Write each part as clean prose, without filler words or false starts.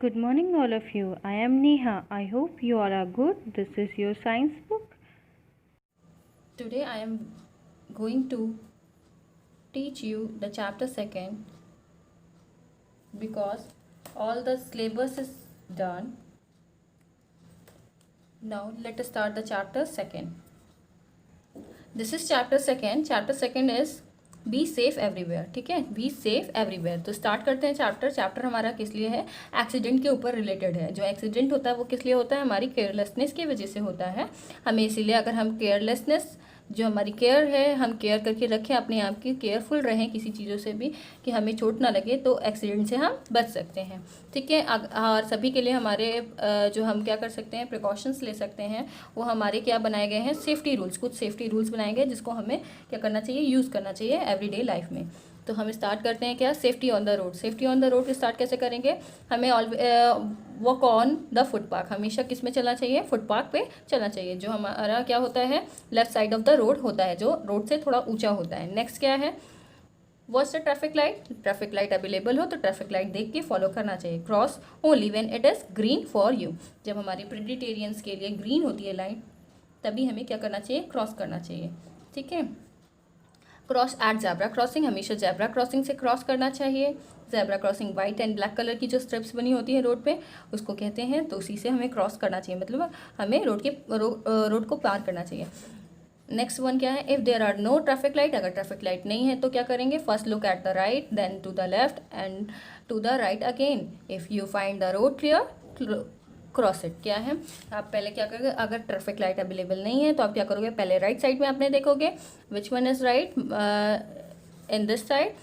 Good morning, all of you. I am Neha. I hope you all are good. This is your science book. Today I am going to teach you the chapter second because all the syllabus is done. Now let us start the chapter second. This is chapter second. Chapter second is be safe everywhere. ठीक है, be safe everywhere. तो start करते हैं chapter हमारा किस लिए है? Accident के ऊपर रिलेटेड है. जो एक्सीडेंट होता है वो किस लिए होता है? हमारी केयरलेसनेस की वजह से होता है. हमें इसीलिए अगर हम केयरलेसनेस जो हमारी केयर है, हम केयर करके रखें अपने आप की, केयरफुल रहें किसी चीज़ों से भी कि हमें चोट ना लगे, तो एक्सीडेंट से हम बच सकते हैं. ठीक है, और सभी के लिए हमारे जो हम क्या कर सकते हैं, प्रिकॉशंस ले सकते हैं, वो हमारे क्या बनाए गए हैं? Safety rules. कुछ सेफ्टी रूल्स बनाए गए जिसको हमें क्या करना चाहिए? यूज़ करना चाहिए एवरीडे लाइफ में. तो हम स्टार्ट करते हैं क्या? Safety on the road. Safety on the road start कैसे करेंगे? हमें वॉक ऑन द फुटपाथ. हमेशा किस में चलना चाहिए? फुटपाथ पे चलना चाहिए. जो हमारा क्या होता है? Left side of the road होता है, जो रोड से थोड़ा ऊंचा होता है. नेक्स्ट क्या है? Watch the traffic light. Traffic light available हो तो ट्रैफिक लाइट देख के फॉलो करना चाहिए. Cross only when it is green for you. जब हमारे प्रेडिटेरियंस के लिए ग्रीन होती है लाइट, तभी हमें क्या करना चाहिए? क्रॉस करना चाहिए. ठीक है. Cross at zebra crossing. हमेशा जैब्रा क्रॉसिंग से क्रॉस करना चाहिए. Zebra crossing white and black colour की जो स्ट्रिप्स बनी होती है रोड पे, उसको कहते हैं. तो उसी से हमें क्रॉस करना चाहिए, मतलब हमें रोड को पार करना चाहिए. नेक्स्ट वन क्या है? If there are no traffic light. अगर ट्रैफिक लाइट नहीं है तो क्या करेंगे? First look at the right, then to the left and to the right again. If you find the road clear, cross it. क्या है? आप पहले क्या करोगे? अगर ट्रैफिक लाइट अवेलेबल नहीं है तो आप क्या करोगे? पहले राइट साइड में आपने देखोगे which one is right in this side,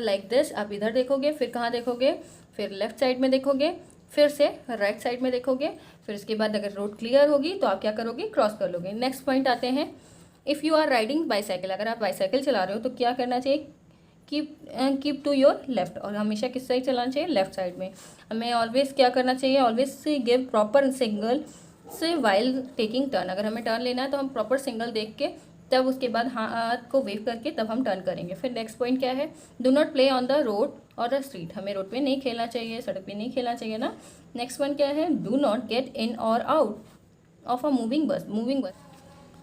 like this. आप इधर देखोगे, फिर कहाँ देखोगे? फिर लेफ्ट साइड में देखोगे, फिर से राइट साइड में देखोगे. फिर उसके बाद अगर रोड क्लियर होगी तो आप क्या करोगे? क्रॉस कर लोगे. नेक्स्ट पॉइंट आते हैं. If you are riding bicycle. अगर आप बाईसाइकिल चला रहे हो तो क्या करना चाहिए? Keep to your left. और हमेशा किस साइड चलाना चाहिए? लेफ्ट साइड में. हमें ऑलवेज क्या करना चाहिए? ऑलवेज गिव प्रॉपर सिग्नल से वाइल टेकिंग टर्न. अगर हमें टर्न लेना है तो हम प्रॉपर सिग्नल देख के तब उसके बाद हाथ को वेव करके तब हम टर्न करेंगे. फिर नेक्स्ट पॉइंट क्या है? Do not play on the road और द स्ट्रीट. हमें रोड पे नहीं खेलना चाहिए, सड़क पे नहीं खेलना चाहिए ना. नेक्स्ट वन क्या है? डू नॉट गेट इन और आउट ऑफ अ मूविंग बस.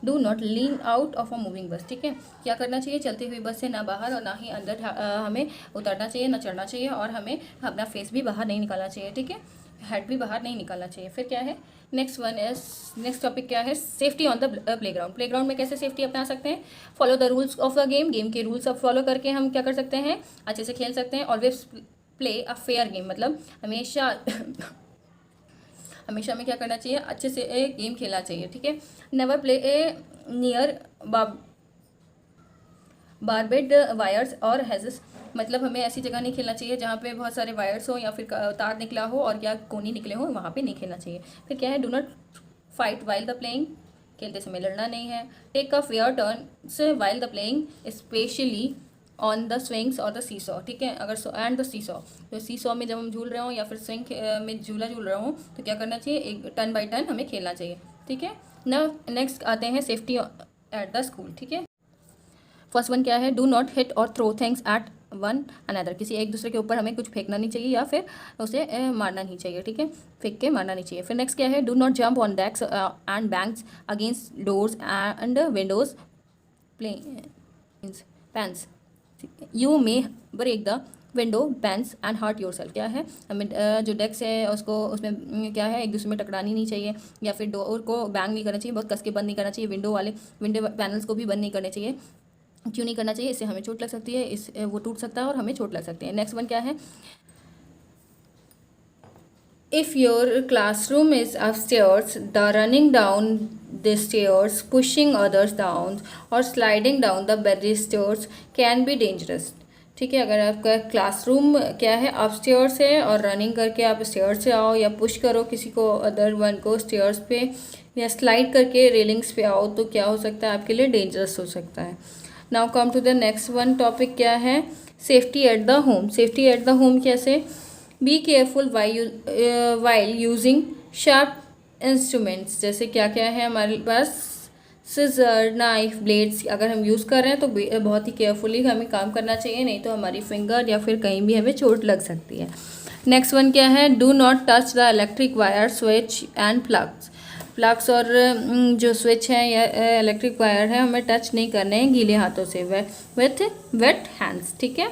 Do not lean out of a moving बस. ठीक है, क्या करना चाहिए? चलती हुई बस से ना बाहर और ना ही अंदर हमें उतरना चाहिए, ना चढ़ना चाहिए. और हमें अपना फेस भी बाहर नहीं निकालना चाहिए. ठीक है, हेड भी बाहर नहीं निकालना चाहिए. फिर क्या है? नेक्स्ट टॉपिक क्या है? Safety on the playground. Playground में कैसे सेफ्टी अपना सकते हैं? Follow the rules of the game. Game के रूल्स अब फॉलो करके हम क्या कर सकते हैं? अच्छे से खेल सकते हैं. Always play a fair game. मतलब हमेशा हमेशा हमें क्या करना चाहिए? अच्छे से एक गेम खेलना चाहिए. ठीक है. नेवर प्ले ए नियर बारबेड वायर्स और हेजेस. मतलब हमें ऐसी जगह नहीं खेलना चाहिए जहाँ पे बहुत सारे वायर्स हो या फिर तार निकला हो और या कोनी निकले हो, वहाँ पे नहीं खेलना चाहिए. फिर क्या है? Do not fight while the playing. खेलते समय लड़ना नहीं है. Take a fair turn while the playing, specially on the swings और द सीसॉ. ठीक है, अगर एंड द सीसॉ. तो सीसॉ में जब हम झूल रहे हों या फिर स्विंग में झूला झूल रहा हूँ तो क्या करना चाहिए? एक टर्न बाई टर्न हमें खेलना चाहिए. ठीक है ना. नेक्स्ट आते हैं सेफ्टी एट द स्कूल. ठीक है, फर्स्ट वन क्या है? Do not hit or throw things at one another. किसी एक दूसरे के ऊपर हमें कुछ फेंकना नहीं चाहिए या फिर उसे मारना नहीं चाहिए. ठीक है, फेंक के मारना नहीं चाहिए. फिर नेक्स्ट क्या है? Do not jump on desk and banks against doors and windows panes. You may break the window panes and hurt yourself. क्या है? हमें जो डेस्क है उसको उसमें क्या है? एक दूसरे में टकरानी नहीं चाहिए या फिर डोर को बैंग नहीं करना चाहिए, बहुत कस के बंद नहीं करना चाहिए. विंडो पैनल्स को भी बंद नहीं करने चाहिए. क्यों नहीं करना चाहिए? इससे हमें चोट लग सकती है, इस वो टूट सकता है और हमें चोट लग सकती है. नेक्स्ट वन क्या है? If your classroom is upstairs, the running down the stairs, pushing others down or sliding down the barristers can be dangerous. ठीक है, अगर आपका क्लासरूम क्या है? अपस्टेयर्स है और रनिंग करके आप स्टेयर्स से आओ या पुश करो किसी को, अदर वन को स्टेयर्स पे, या स्लाइड करके रेलिंग्स पे आओ तो क्या हो सकता है? आपके लिए डेंजरस हो सकता है. Now come to the next one. Topic क्या है? Safety at the home. Safety at the home कैसे? Be careful while using sharp instruments. जैसे क्या क्या है हमारे पास? सिजर, नाइफ, ब्लेड्स अगर हम यूज़ कर रहे हैं तो बहुत ही केयरफुली हमें काम करना चाहिए, नहीं तो हमारी फिंगर या फिर कहीं भी हमें चोट लग सकती है। नेक्स्ट वन क्या है, do not touch the electric wire, switch and plugs. Plugs और जो स्विच है या इलेक्ट्रिक वायर है हमें टच नहीं करने हैं गीले हाथों से, विथ वेट हैंड्स, ठीक है।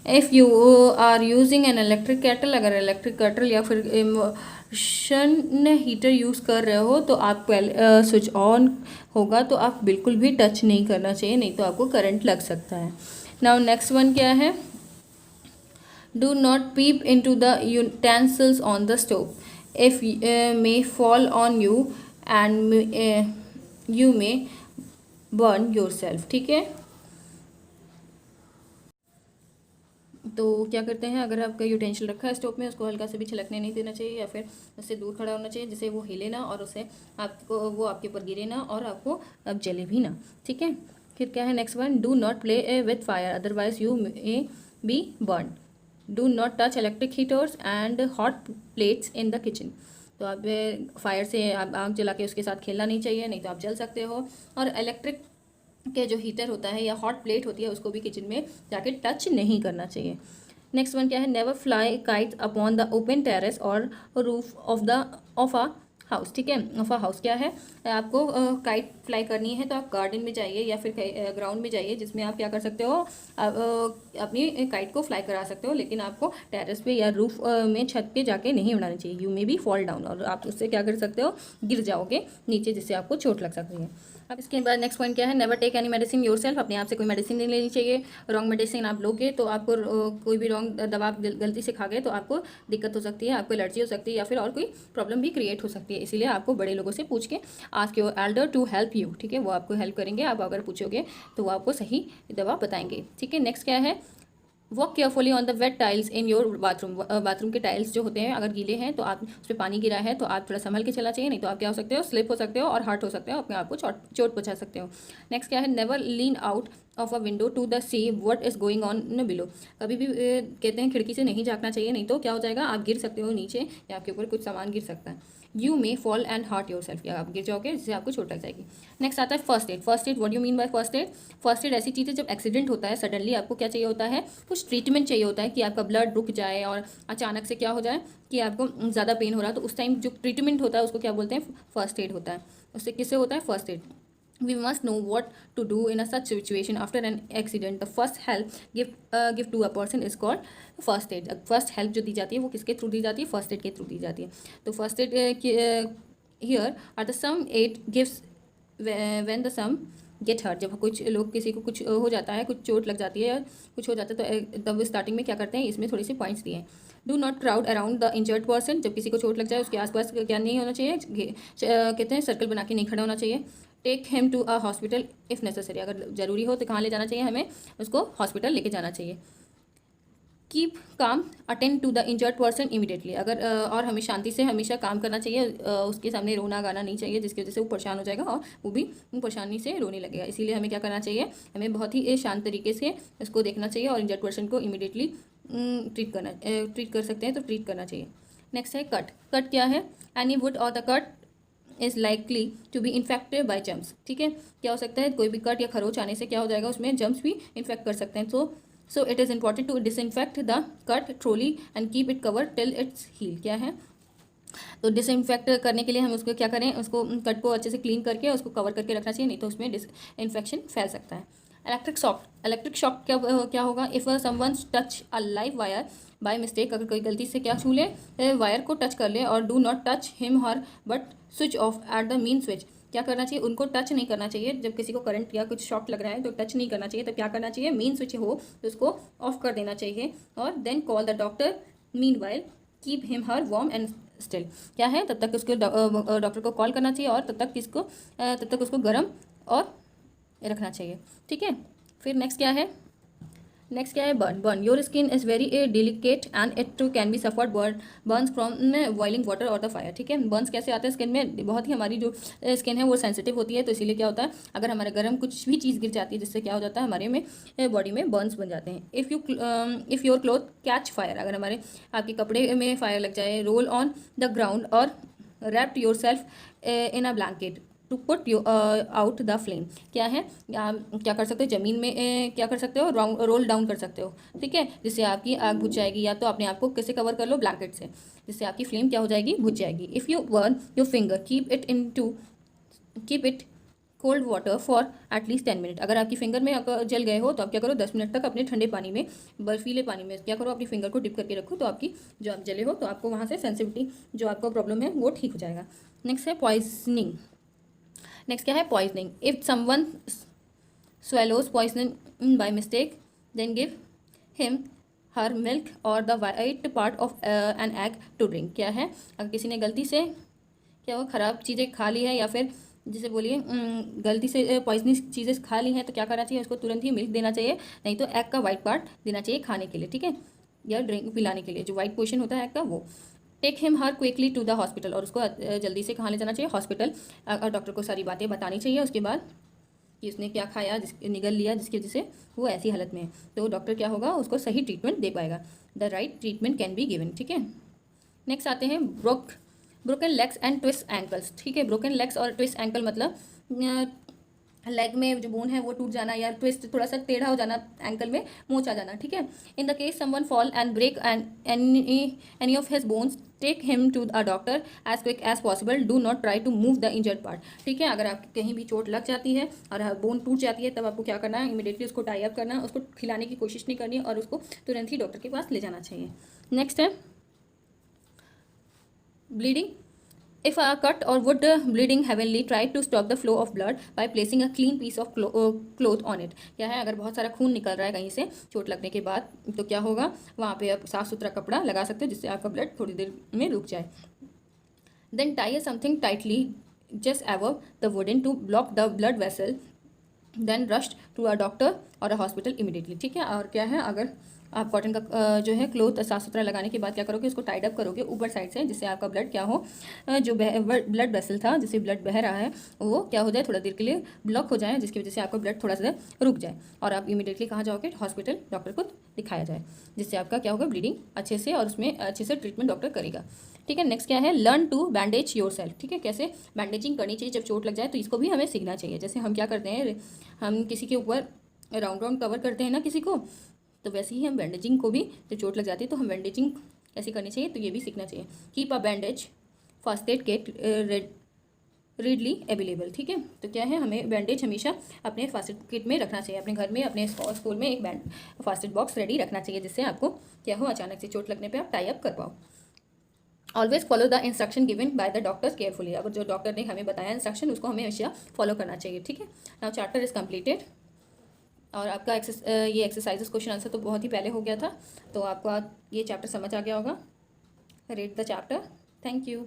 If you are using an electric kettle, अगर इलेक्ट्रिक केटल या फिर इंडक्शन हीटर यूज़ कर रहे हो तो आप पहले स्विच ऑन होगा तो आप बिल्कुल भी टच नहीं करना चाहिए, नहीं तो आपको करंट लग सकता है। नाउ नेक्स्ट वन क्या है, do not peep into the utensils on the stove, if may fall on you and you may burn yourself, ठीक है। तो क्या करते हैं, अगर आपका यूटेंशियल रखा है स्टोव में, उसको हल्का से भी छिलकने नहीं देना चाहिए या फिर उससे दूर खड़ा होना चाहिए, जिससे वो हिले ना और उसे आपको वो आपके ऊपर गिरे ना और आपको अब जले भी ना, ठीक है। फिर क्या है next one, do not play with fire otherwise you may be burn. Do not touch electric heaters and hot plates in the kitchen. तो आप फायर से आप आग जला के उसके साथ खेलना नहीं चाहिए, नहीं तो आप जल सकते हो। और इलेक्ट्रिक के जो हीटर होता है या हॉट प्लेट होती है उसको भी किचन में जाके टच नहीं करना चाहिए। नेक्स्ट वन क्या है, never fly kite upon the open terrace और रूफ ऑफ अ हाउस, ठीक है। ऑफ अ हाउस क्या है, आपको काइट फ्लाई करनी है तो आप गार्डन में जाइए या फिर ग्राउंड में जाइए, जिसमें आप क्या कर सकते हो, आप अपनी काइट को फ्लाई करा सकते हो, लेकिन आपको टेरेस पे या रूफ में छत पे जाके नहीं उड़ाना चाहिए। You may be fall down, और आप उससे क्या कर सकते हो, गिर जाओगे नीचे, जिससे आपको चोट लग सकती है। अब इसके बाद नेक्स्ट पॉइंट क्या है, never take any medicine yourself. अपने आप से कोई मेडिसिन नहीं लेनी चाहिए। रॉन्ग मेडिसिन आप लोगे तो आपको कोई भी रॉन्ग दवा आप गलती से खा गए तो आपको दिक्कत हो सकती है, आपको एलर्जी हो सकती है या फिर और कोई प्रॉब्लम भी क्रिएट हो सकती है। इसीलिए आपको बड़े लोगों से पूछ के ask your elder to help you, ठीक है, वो आपको हेल्प करेंगे। आप अगर पूछोगे तो वो आपको सही दवा बताएंगे, ठीक है। नेक्स्ट क्या है, walk carefully on the wet tiles in your bathroom. Bathroom के टाइल्स जो होते हैं अगर गीले हैं तो आप उस पर पानी गिरा है तो आप थोड़ा संभल के चला चाहिए, नहीं तो आप क्या हो सकते हो, स्लिप हो सकते हो और हर्ट हो सकते हो, अपने आप को चोट पहुंचा सकते हो। नेक्स्ट क्या है, never lean out of a window to the see what is going on below. कभी भी कहते हैं खिड़की से नहीं झांकना चाहिए, नहीं तो क्या हो जाएगा, आप गिर सकते हो नीचे या आपके ऊपर कुछ सामान गिर सकता है। You may fall and hurt yourself, या आप गिर जाओगे जिससे आपको चोट लग जाएगी। नेक्स्ट आता है first add. First aid what you mean by first aid. First aid ऐसी चीज़ है जब एक्सीडेंट होता है सडनली आपको क्या चाहिए होता है, कुछ ट्रीटमेंट चाहिए होता है कि आपका ब्लड रुक जाए और अचानक से क्या हो जाए कि आपको ज़्यादा पेन हो रहा है, तो उस टाइम जो ट्रीटमेंट होता है उसको क्या बोलते हैं, फर्स्ट एड होता है। उससे किससे होता है, first add. We must know what to do in a such situation after an accident. The first help give to a person is called first aid. First help जो दी जाती है वो किसके थ्रू दी जाती है, फर्स्ट एड के through दी जाती है। तो first aid here are the some aid gives when the some get hurt. जब कुछ लोग किसी को कुछ हो जाता है, कुछ चोट लग जाती है या कुछ हो जाता है तो तब स्टार्टिंग में क्या करते हैं, इसमें थोड़ी सी पॉइंट्स दिए हैं। Do not crowd around the injured person. जब किसी को चोट लग जाए उसके आसपास क्या नहीं होना चाहिए, कहते हैं सर्कल बना के नहीं खड़ा होना चाहिए। Take him to a hospital if necessary. अगर ज़रूरी हो तो कहाँ ले जाना चाहिए, हमें उसको हॉस्पिटल लेके जाना चाहिए। Keep calm attend to the injured person immediately. अगर और हमें शांति से हमेशा काम करना चाहिए, उसके सामने रोना गाना नहीं चाहिए जिसकी वजह से वो परेशान हो जाएगा और वो भी परेशानी से रोने लगेगा। इसीलिए हमें क्या करना चाहिए, हमें बहुत ही शांत तरीके से उसको देखना चाहिए और इंजर्ड पर्सन को इमीडिएटली ट्रीट कर सकते हैं तो ट्रीट करना चाहिए। नेक्स्ट है कट। कट क्या है, any wound or the cut is likely to be infected by germs, ठीक है। क्या हो सकता है, कोई भी कट या खरोच आने से क्या हो जाएगा, उसमें जम्स भी इन्फेक्ट कर सकते हैं। So it is important to disinfect the cut thoroughly and keep it cover till it's heal. क्या है, तो डिसइंफेक्ट करने के लिए हम उसको क्या करें, उसको कट को अच्छे से क्लीन करके उसको कवर करके रखना चाहिए, नहीं तो उसमें इन्फेक्शन फैल सकता है। Electric shock. इलेक्ट्रिक शॉक क्या होगा, if someone touch a live wire by mistake. अगर कोई गलती से क्या छू ले, वायर को टच कर ले, और do not touch him her but switch off at the main switch. क्या करना चाहिए, उनको टच नहीं करना चाहिए। जब किसी को करंट या कुछ शॉक लग रहा है तो टच नहीं करना चाहिए, तो क्या करना चाहिए, मेन स्विच हो तो उसको ऑफ कर देना चाहिए। और then call the doctor meanwhile keep him her warm and still. क्या है, तब तक उसको डॉक्टर को कॉल करना चाहिए और तब तक उसको गर्म और रखना चाहिए, ठीक है। फिर नेक्स्ट क्या है, burn. Burn, your skin is very delicate and it too can be suffered burns from boiling water or the fire, ठीक है। बर्न्स कैसे आते हैं स्किन में, बहुत ही हमारी जो स्किन है वो सेंसिटिव होती है, तो इसीलिए क्या होता है, अगर हमारे गर्म कुछ भी चीज़ गिर जाती है जिससे क्या हो जाता है, हमारे में बॉडी में बर्न्स बन जाते हैं। If your cloth catch fire. अगर आपके कपड़े में फायर लग जाए, रोल ऑन द ग्राउंड और wrapped yourself in a blanket. To put you out the flame. क्या है, क्या कर सकते हो, ज़मीन में क्या कर सकते हो, रोल डाउन कर सकते हो, ठीक है, जिससे आपकी आग बुझ जाएगी। या तो अपने आप को किससे कवर कर लो, ब्लैंकेट से, जिससे आपकी फ्लेम क्या हो जाएगी, बुझ जाएगी। If you burn your finger, keep it cold water for at least 10 minute. अगर आपकी फिंगर में अगर जल गए हो तो आप क्या करो, 10 मिनट तक अपने ठंडे पानी में, बर्फीले पानी में क्या करो, अपनी फिंगर को डिप करके रखो, तो आपकी जो आप जले हो तो आपको वहाँ से सेंसिटिविटी, जो आपका प्रॉब्लम है वो ठीक हो जाएगा। नेक्स्ट है पॉइजनिंग। नेक्स्ट क्या है, poisoning. If someone swallows poison by mistake, then give him her milk or the white part of an egg to drink। क्या है, अगर किसी ने गलती से क्या वो ख़राब चीज़ें खा ली है, या फिर जैसे बोलिए गलती से पॉइजनस चीज़ें खा ली हैं, तो क्या करना चाहिए, उसको तुरंत ही मिल्क देना चाहिए, नहीं तो एग का वाइट पार्ट देना चाहिए खाने के लिए, ठीक है, या ड्रिंक पिलाने के लिए, जो वाइट पोर्शन होता है एग का वो। Take him her quickly to the hospital, और उसको जल्दी से कहाँ ले जाना चाहिए, हॉस्पिटल। और डॉक्टर को सारी बातें बतानी चाहिए उसके बाद कि उसने क्या खाया, निगल लिया, जिसकी वजह से वो ऐसी हालत में है, तो डॉक्टर क्या होगा, उसको सही ट्रीटमेंट दे पाएगा। The right treatment can be given, ठीक है। नेक्स्ट आते हैं broken legs and twist ankles, ठीक है। ब्रोकन लेग्स और ट्विस्ट एंकल मतलब लेग में जो बोन है वो टूट जाना, या ट्विस्ट थोड़ा सा टेढ़ा हो जाना, एंकल में मोच आ जाना, ठीक है। In the case someone fall and break any of his bones, take him to a doctor as quick as possible, do not try to move the injured part, ठीक है। अगर आपकी कहीं भी चोट लग जाती है और बोन टूट जाती है, तब आपको क्या करना है, इमीडिएटली उसको टाई अप करना, उसको खिलाने की कोशिश नहीं करनी, और उसको तुरंत ही डॉक्टर के पास ले जाना चाहिए। नेक्स्ट है bleeding. If a cut or wound bleeding heavily, try to stop the flow of blood by placing a clean piece of cloth on it। क्या है, अगर बहुत सारा खून निकल रहा है कहीं से चोट लगने के बाद, तो क्या होगा, वहाँ पे आप साफ सुथरा कपड़ा लगा सकते हो, जिससे आपका ब्लड थोड़ी देर में रुक जाए। Then tie something tightly just above the wooden to block the blood vessel, then rushed to a doctor or a hospital immediately, ठीक है। और क्या है, अगर आप कॉटन का जो है क्लोथ साफ सुथरा लगाने के बाद क्या करोगे, उसको टाइड अप करोगे ऊपर साइड से, जिससे आपका ब्लड क्या हो, जो ब्लड वेसल था जिससे ब्लड बह रहा है वो क्या हो जाए, थोड़ा देर के लिए ब्लॉक हो जाए, जिसकी वजह से आपका ब्लड थोड़ा सा रुक जाए, और आप इमीडिएटली कहाँ जाओगे, हॉस्पिटल, डॉक्टर को दिखाया जाए, जिससे आपका क्या होगा, ब्लीडिंग अच्छे से, और उसमें अच्छे से ट्रीटमेंट डॉक्टर करेगा, ठीक है। नेक्स्ट क्या है, learn to bandage yourself, ठीक है। कैसे बैंडेजिंग करनी चाहिए जब चोट लग जाए, तो इसको भी हमें सीखना चाहिए। जैसे हम क्या करते हैं, हम किसी के ऊपर राउंड कवर करते हैं ना किसी को, तो वैसे ही हम बैंडेजिंग को भी, जब चोट लग जाती है तो हम बैंडेजिंग कैसे करनी चाहिए, तो ये भी सीखना चाहिए। Keep a bandage first aid kit readily available, ठीक है। तो क्या है, हमें बैंडेज हमेशा अपने फर्स्ट एड किट में रखना चाहिए, अपने घर में, अपने स्कूल में एक फर्स्ट एड बॉक्स रेडी रखना चाहिए, जिससे आपको क्या हो, अचानक से चोट लगने पर आप टाई अप कर पाओ। Always follow the instruction given by the doctors carefully, अगर जो डॉक्टर ने हमें बताया इंस्ट्रक्शन, उसको हमें हमेशा फॉलो करना चाहिए, ठीक है। नाउ चैप्टर इज कम्प्लीटेड, और आपका ये एक्सरसाइजेस क्वेश्चन आंसर तो बहुत ही पहले हो गया था, तो आपको ये चैप्टर समझ आ गया होगा। Read the chapter. Thank you.